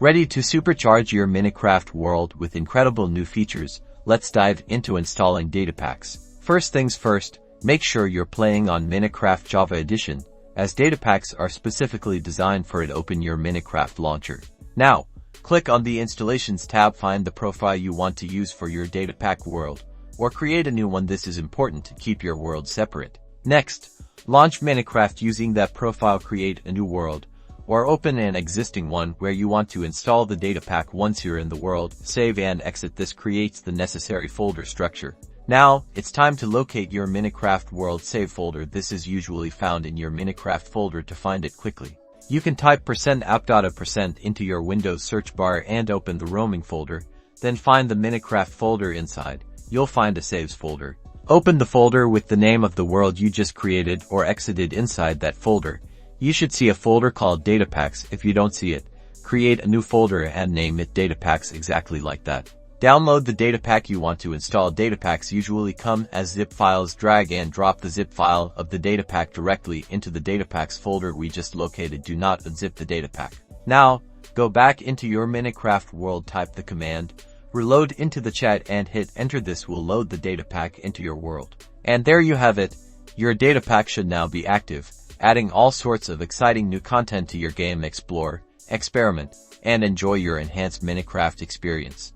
Ready to supercharge your Minecraft world with incredible new features? Let's dive into installing Datapacks. First things first, make sure you're playing on Minecraft Java Edition, as Datapacks are specifically designed for it. Open your Minecraft launcher. Now, click on the Installations tab, find the profile you want to use for your Datapack world, or create a new one. This is important to keep your world separate. Next, launch Minecraft using that profile, create a new world, or open an existing one where you want to install the Datapack. Once you're in the world, save and exit. This creates the necessary folder structure. Now, it's time to locate your Minecraft world save folder. This is usually found in your Minecraft folder. To find it quickly, you can type %app.a% into your Windows search bar and open the roaming folder, then find the Minecraft folder. Inside, you'll find a saves folder. Open the folder with the name of the world you just created or exited. Inside that folder, you should see a folder called Datapacks. If you don't see it, create a new folder and name it Datapacks, exactly like that. Download the Datapack you want to install. Datapacks usually come as zip files. Drag and drop the zip file of the Datapack directly into the Datapacks folder we just located. Do not unzip the Datapack. Now, go back into your Minecraft world, type the command reload into the chat and hit enter. This will load the Datapack into your world. And there you have it. Your Datapack should now be active, adding all sorts of exciting new content to your game. Explore, experiment, and enjoy your enhanced Minecraft experience.